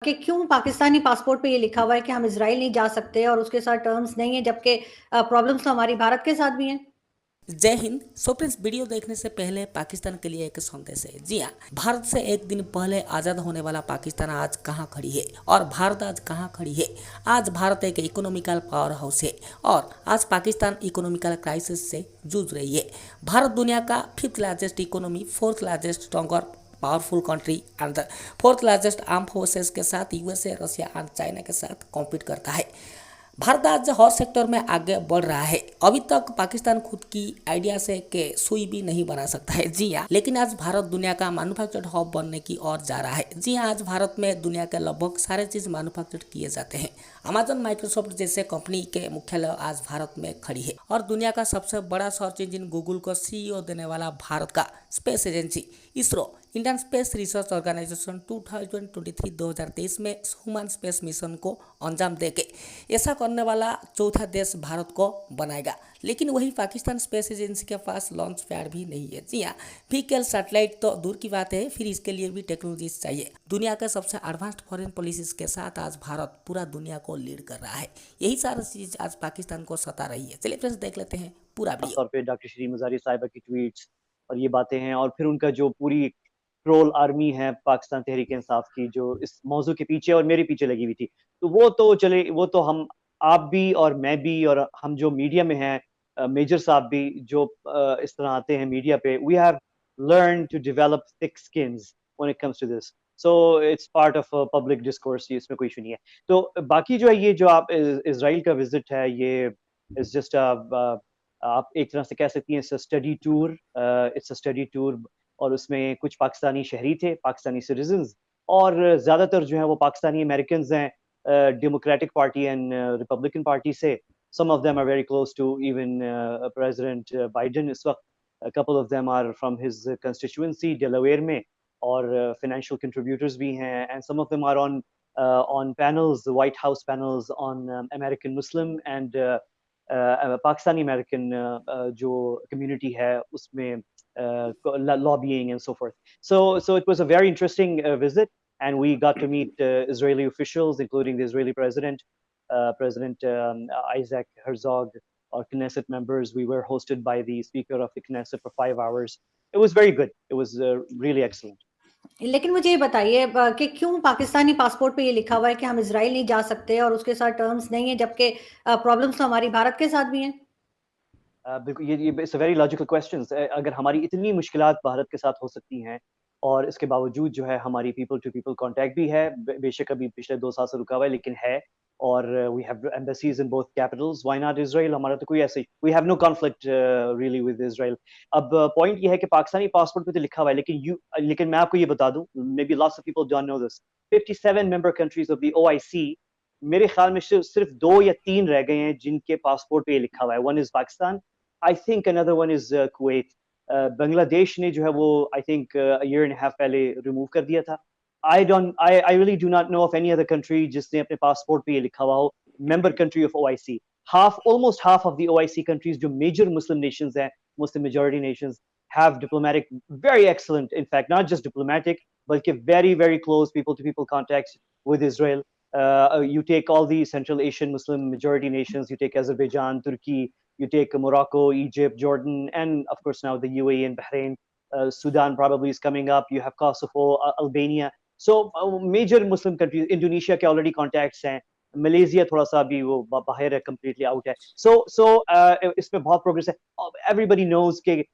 कि क्यों पाकिस्तानी पासपोर्ट पे ये लिखा हुआ है कि हम इज़राइल नहीं जा सकते और उसके साथ टर्म्स नहीं है, जबकि प्रॉब्लम्स तो हमारी भारत के साथ भी हैं। जय हिंद। सो फ्रेंड्स, वीडियो देखने से पहले पाकिस्तान के लिए एक संदेश है। जी हाँ, भारत से एक दिन पहले आज़ाद होने वाला पाकिस्तान आज कहाँ खड़ी है और भारत आज कहाँ खड़ी है। आज भारत एक इकोनॉमिकल पावर हाउस है और आज पाकिस्तान इकोनॉमिकल क्राइसिस से जूझ रही है। भारत दुनिया का 5th largest economy, 4th largest stronger powerful country and 4th largest arm forces के साथ यूएसए, रशिया एंड चाइना के साथ कॉम्पीट करता है। भारत आज हर सेक्टर में आगे बढ़ रहा है। अभी तक पाकिस्तान खुद की आइडिया से के सुई भी नहीं बना सकता है। जी हाँ, लेकिन आज भारत दुनिया का मैन्युफैक्चर्ड हब बनने की ओर जा रहा है। जी हाँ, आज भारत में दुनिया के लगभग सारे चीज मैन्युफैक्चर्ड किए जाते हैं। अमेजन, माइक्रोसॉफ्ट जैसे कंपनी के मुख्यालय आज भारत में खड़ी है और दुनिया का सबसे बड़ा सर्च इंजन गूगल को सीईओ देने वाला भारत का space agency ISRO, Indian space research organisation 2023 में ह्यूमन स्पेस मिशन को अंजाम देके ऐसा करने वाला चौथा देश भारत को बनाएगा। लेकिन वही पाकिस्तान स्पेस एजेंसी के पास लॉन्च पैड भी नहीं है। जी हाँ, व्हीकल सैटेलाइट तो दूर की बात है, फिर इसके लिए भी टेक्नोलॉजीज चाहिए। दुनिया के सबसे एडवांस्ड फॉरेन पॉलिसीज के साथ आज भारत पूरा दुनिया को लीड कर रहा है। यही सारी चीज आज पाकिस्तान को सता रही है। चलिए फ्रेंड्स, देख लेते हैं पूरा वीडियो। खासतौर पे डॉक्टर शरीफ मज़ारी साहिबा की ट्वीट्स और ये बातें हैं, और फिर उनका जो पूरी ट्रोल आर्मी है पाकिस्तान तहरीक इंसाफ की, जो इस मौजू के पीछे और मेरे पीछे लगी हुई थी, तो वो तो चले, वो तो हम, आप भी और मैं भी और हम जो मीडिया में हैं, मेजर साहब भी जो इस तरह आते हैं मीडिया पे, we have learn to develop thick skins when it comes to this. So it's part of public discourse, इसमें कोई इशू नहीं है। तो बाकी जो है, ये जो आप इसराइल का विजिट है, ये इज जस्ट आप एक तरह से कह सकती हैं study tour, it's a study tour. और उसमें कुछ पाकिस्तानी शहरी थे, पाकिस्तानी सिटीजन्स, और ज़्यादातर जो है वो पाकिस्तानी अमेरिकन हैं, Democratic Party and Republican Party से। Some of them are very close to even president Biden इस वक्त। A couple of them are from his constituency, Delaware में, और financial contributors भी हैं, and some of them are on panels, the White House panels on American Muslim and Pakistani American जो community है उसमें lobbying and so forth. So it was a very interesting visit, and we got to meet Israeli officials, including the Israeli president, President Isaac Herzog, or Knesset members. We were hosted by the Speaker of the Knesset for 5 hours. It was very good. It was really excellent. लेकिन मुझे ये बताइए कि क्यों Pakistani passport पे ये लिखा हुआ है कि हम इज़राइल नहीं जा सकते और उसके साथ टर्म्स नहीं है, जबकि प्रॉब्लम्स तो हमारी भारत के साथ भी हैं। बिल्कुल, ये it's a very logical question. अगर हमारी इतनी मुश्किलात भारत के साथ हो सकती हैं, और इसके बावजूद जो है हमारी पीपल टू पीपल कांटेक्ट भी है, बेशक अभी पिछले 2 साल से रुका हुआ है, लेकिन है। और we have embassies in both capitals, why not Israel? हमारा तो कोई ऐसे, we have no conflict really with Israel. अब पॉइंट ये है कि पाकिस्तानी पासपोर्ट पे तो लिखा हुआ है, लेकिन मैं आपको ये बता दूं, may be lots of people don't know this, 57 member countries of the OIC, मेरे ख्याल में सिर्फ 2 या 3 रह गए हैं जिनके पासपोर्ट पे ये लिखा हुआ है। One is Pakistan, I think another one is Kuwait. Bangladesh ने जो है वो I think year and half पहले रिमूव कर दिया था। I really do not know of any other country जिसने अपने पासपोर्ट पे ये लिखा हुआ हो, member country of OIC. Almost half of the OIC countries, जो मेजर मुस्लिम नेशंस हैं, Muslim majority Nations, have diplomatic, very excellent, in fact, not just diplomatic, but very, very close people to people contacts with Israel. You take all the Central Asian Muslim majority nations, you take Azerbaijan, Turkey, you take Morocco, Egypt, Jordan, and of course now the UAE and Bahrain. Sudan probably is coming up. You have Kosovo, Albania. So major Muslim countries, Indonesia के already contacts हैं, Malaysia थोड़ा सा भी वो बाहर है, completely out है। So इसमें बहुत progress है। Everybody knows कि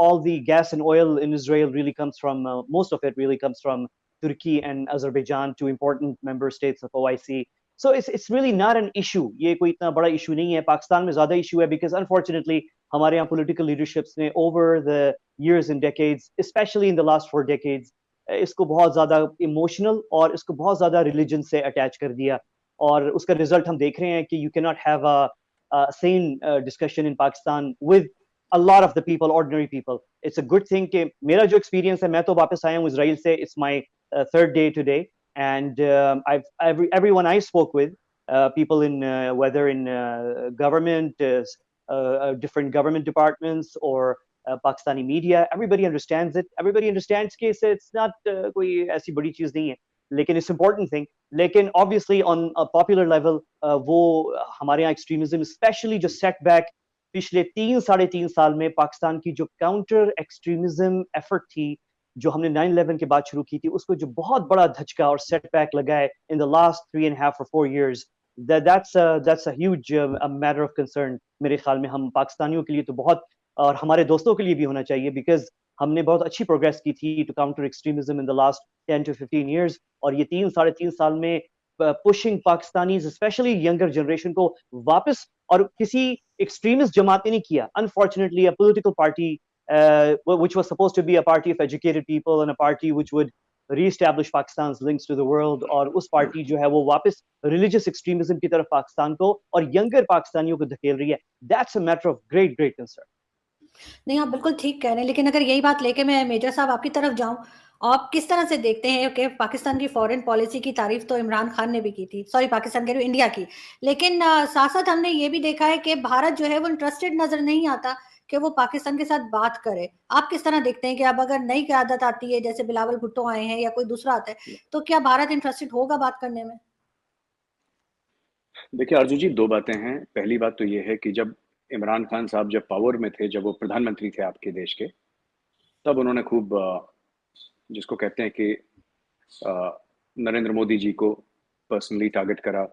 all the gas and oil in Israel really comes from, most of it really comes from Turkey and Azerbaijan, two important member states of OIC. So it's really not an issue. ये कोई इतना बड़ा issue नहीं है। पाकिस्तान में ज़्यादा issue है because unfortunately हमारे यहाँ political leaderships ने over the years and decades, especially in the last 4 decades, इसको बहुत ज़्यादा emotional और इसको बहुत ज़्यादा religion से attach कर दिया, और उसका result हम देख रहे हैं कि you cannot have a sane discussion in Pakistan with a lot of the people, ordinary people. It's a good thing कि मेरा जो experience है, मैं तो वापस आया हूँ इसराइल से, it's my third day today, and everyone I spoke with, people in whether in government, different government departments, or Pakistani media, everybody understands it. Everybody understands कि it's not कोई ऐसी बड़ी चीज नहीं है। लेकिन इट्स इम्पोर्टेंट थिंग। लेकिन obviously on popular level वो हमारे यहाँ एक्सट्रीमिज्म, स्पेशली जो सेटबैक पिछले 3 साढ़े 3 साल में पाकिस्तान की जो काउंटर एक्सट्रीमिज्म एफर्ट थी, जो हमने 9/11 के बाद शुरू की थी, उसको जो बहुत बड़ा धचका और सेटबैक लगा है इन the last 3.5 or 4 years, that's a huge matter of concern मेरे ख्याल में। हम पाकिस्तानियों के लिए तो बहुत, और हमारे दोस्तों के लिए भी होना चाहिए, बिकॉज हमने बहुत अच्छी प्रोग्रेस की थी to counter extremism in the last 10 to 15 years, और ये 3 साढ़े 3 साल में pushing Pakistani specially younger generation को वापस, और किसी एक्सट्रीमिस्ट जमात ने नहीं किया, unfortunately a political party which was supposed to be a party of educated people and a party which would re-establish Pakistan's links to the world, और उस पार्टी जो है वो वापस रिलीजियस एक्सट्रीमिज्म की तरफ पाकिस्तान को और यंगर पाकिस्तानियों को धकेल रही है। That's a matter of great great concern. नहीं, आप बिल्कुल ठीक कह रहे हैं, लेकिन अगर यही बात लेके मैं मेजर साहब आपकी तरफ जाऊँ, आप किस तरह से देखते हैं कि पाकिस्तान की फॉरेन पॉलिसी की तारीफ़ तो इमरान खान ने भी की थी, सॉरी पाकिस्तान कह रही हूँ, इंडिया की। लेकिन साथ-साथ हमने ये भी देखा है कि भारत जो है वो इंटरेस्टेड नज़र नहीं आता कि वो पाकिस्तान के साथ बात करे। आप किस तरह देखते हैं कि अब अगर नई क़यादत आती है, जैसे बिलावल भुट्टो आए हैं या कोई दूसरा आता है, तो क्या भारत इंटरेस्टेड होगा बात करने में? देखिए आरजू जी, 2 बातें हैं। पहली बात तो ये है कि जब इमरान खान साहब जब पावर में थे, जब वो प्रधानमंत्री थे आपके देश के, तब उन्होंने खूब जिसको कहते हैं कि नरेंद्र मोदी जी को पर्सनली टारगेट करा,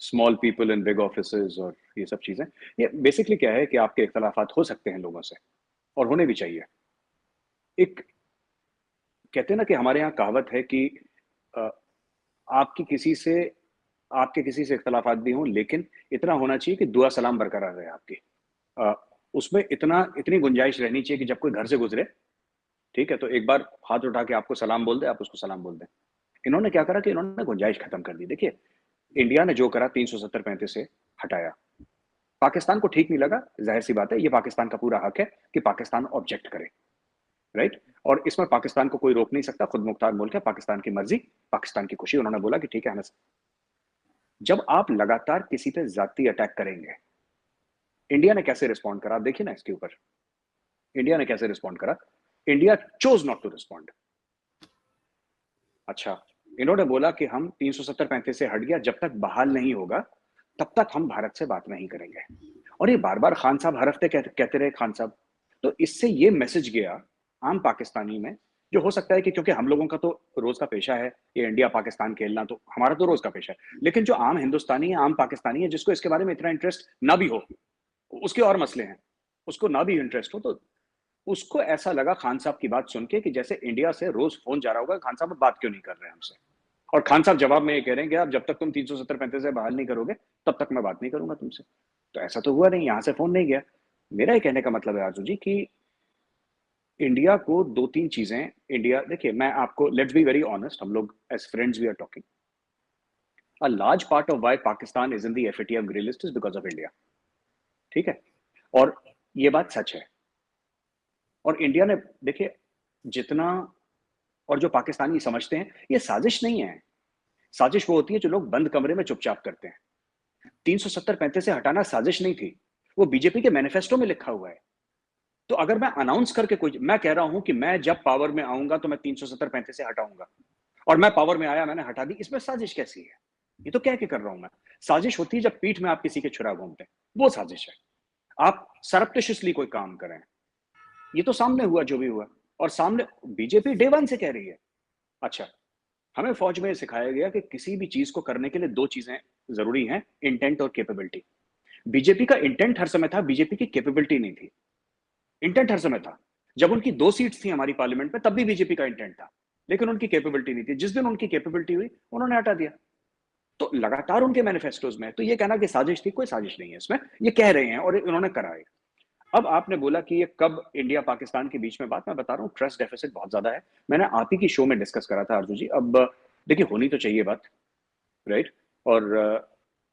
small people in big offices और ये सब चीज़ें। ये बेसिकली क्या है कि आपके इख्तलाफात हो सकते हैं लोगों से, और होने भी चाहिए। एक कहते हैं ना कि हमारे यहाँ कहावत है कि अ, आपकी किसी से आपके किसी से इख्तलाफात भी हों, लेकिन इतना होना चाहिए कि दुआ सलाम बरकरार रहे आपकी। अ, उसमें इतनी गुंजाइश रहनी चाहिए कि जब कोई घर से गुजरे, ठीक है, तो एक बार हाथ उठा के आपको सलाम बोल दे, आप उसको सलाम बोल दें। इन्होंने क्या करा कि इन्होंने गुंजाइश खत्म कर दी। देखिए, इंडिया ने जो करा 370-35 से हटाया, पाकिस्तान को ठीक नहीं लगा, जाहिर सी बात है, ये पाकिस्तान का पूरा हक है कि पाकिस्तान ऑब्जेक्ट करे, राइट? और इसमें पाकिस्तान को कोई रोक नहीं सकता, खुद मुख्तार मुल्क है, पाकिस्तान की मर्जी, पाकिस्तान की खुशी। उन्होंने बोला कि ठीक है, हमें जब आप लगातार किसी पे जाती अटैक करेंगे, इंडिया ने कैसे रिस्पॉन्ड करा, आप देखिए ना इसके ऊपर। इंडिया ने कैसे रिस्पॉन्ड करा? India chose not to respond. अच्छा, इन्होंने बोला कि हम 370-35 से हट गया, जब तक बहाल नहीं होगा तब तक हम भारत से बात नहीं करेंगे। और ये बार बार खान साहब हर हफ्ते कहते रहे खान साहब। तो इससे ये मैसेज गया आम पाकिस्तानी में, जो हो सकता है कि क्योंकि हम लोगों का तो रोज का पेशा है ये इंडिया पाकिस्तान खेलना, तो हमारा तो रोज का पेशा है, लेकिन जो आम हिंदुस्तानी है, आम पाकिस्तानी है, जिसको इसके बारे में इतना इंटरेस्ट ना भी हो, उसके और मसले हैं, उसको ना भी इंटरेस्ट हो, तो उसको ऐसा लगा खान साहब की बात सुन के कि जैसे इंडिया से रोज फोन जा रहा होगा, खान साहब बात क्यों नहीं कर रहे हमसे। और खान साहब जवाब में ये कह रहे हैं कि आप जब तक तुम 370-35 से बहाल नहीं करोगे तब तक मैं बात नहीं करूंगा तुमसे। तो ऐसा तो हुआ नहीं, यहां से फोन नहीं गया। मेरा ये कहने का मतलब है आरजू जी कि इंडिया को 2-3 चीजें, इंडिया देखिए, मैं आपको, लेट्स बी वेरी ऑनेस्ट, हम लोग as friends we are talking, a large part of why Pakistan is in the FATF grey list is because of India, ठीक है, और ये बात सच है। और इंडिया ने देखिए जितना, और जो पाकिस्तानी समझते हैं ये साजिश नहीं है, साजिश वो होती है जो लोग बंद कमरे में चुपचाप करते हैं। 370-35 से हटाना साजिश नहीं थी, वो बीजेपी के मैनिफेस्टो में लिखा हुआ है। तो अगर मैं अनाउंस करके कोई, मैं कह रहा हूं कि मैं जब पावर में आऊंगा तो मैं 370-35 से हटाऊंगा, और मैं पावर में आया, मैंने हटा दी, इसमें साजिश कैसी है? ये तो कह के कर रहा हूं मैं। साजिश होती है जब पीठ में आप किसी के छुरा घूमते हैं, वो साजिश है। आप सरप्टिशियसली कोई काम करें, ये तो सामने हुआ जो भी हुआ, और सामने बीजेपी डे वन से कह रही है। अच्छा, हमें फौज में सिखाया गया कि किसी भी चीज को करने के लिए 2 चीजें जरूरी हैं, इंटेंट और कैपेबिलिटी। बीजेपी का इंटेंट हर समय था, बीजेपी की कैपेबिलिटी नहीं थी। इंटेंट हर समय था, जब उनकी 2 सीट्स थी हमारी पार्लियामेंट में, तब भी बीजेपी का इंटेंट था, लेकिन उनकी कैपेबिलिटी नहीं थी। जिस दिन उनकी कैपेबिलिटी हुई, उन्होंने हटा दिया। तो लगातार उनके मैनिफेस्टोज में, तो ये कहना कि साजिश थी, कोई साजिश नहीं है इसमें, ये कह रहे हैं और इन्होंने करा है। अब आपने बोला कि ये कब इंडिया पाकिस्तान के बीच में बात, मैं बता रहा हूँ, ट्रस्ट डेफिसिट बहुत ज्यादा है। मैंने आप ही की शो में डिस्कस करा था अर्जुन जी। अब देखिए, होनी तो चाहिए बात, राइट? और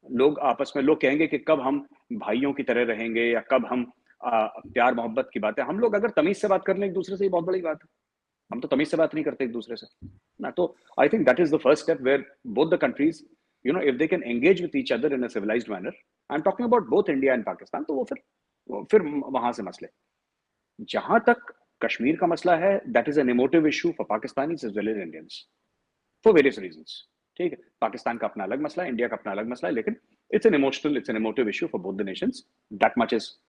लोग आपस में, लोग कहेंगे कि कब हम भाइयों की तरह रहेंगे, या कब हम प्यार मोहब्बत की बातें, हम लोग अगर तमीज से बात कर लें एक दूसरे से, ये बहुत बड़ी बात है। हम तो तमीज से बात नहीं करते एक दूसरे से ना। तो I think that is the first step where both the countries, you know, if they can engage with each other in a civilised manner, I am talking about both India and Pakistan, तो वो फिर वहां से मसले। जहां तक कश्मीर का मसला है, that is an emotive issue for Pakistanis as well as Indians. For various reasons. ठीक है, पाकिस्तान का अपना अलग मसला है, इंडिया का अपना अलग मसला है, लेकिन it's an emotive issue for both the Nations, that much is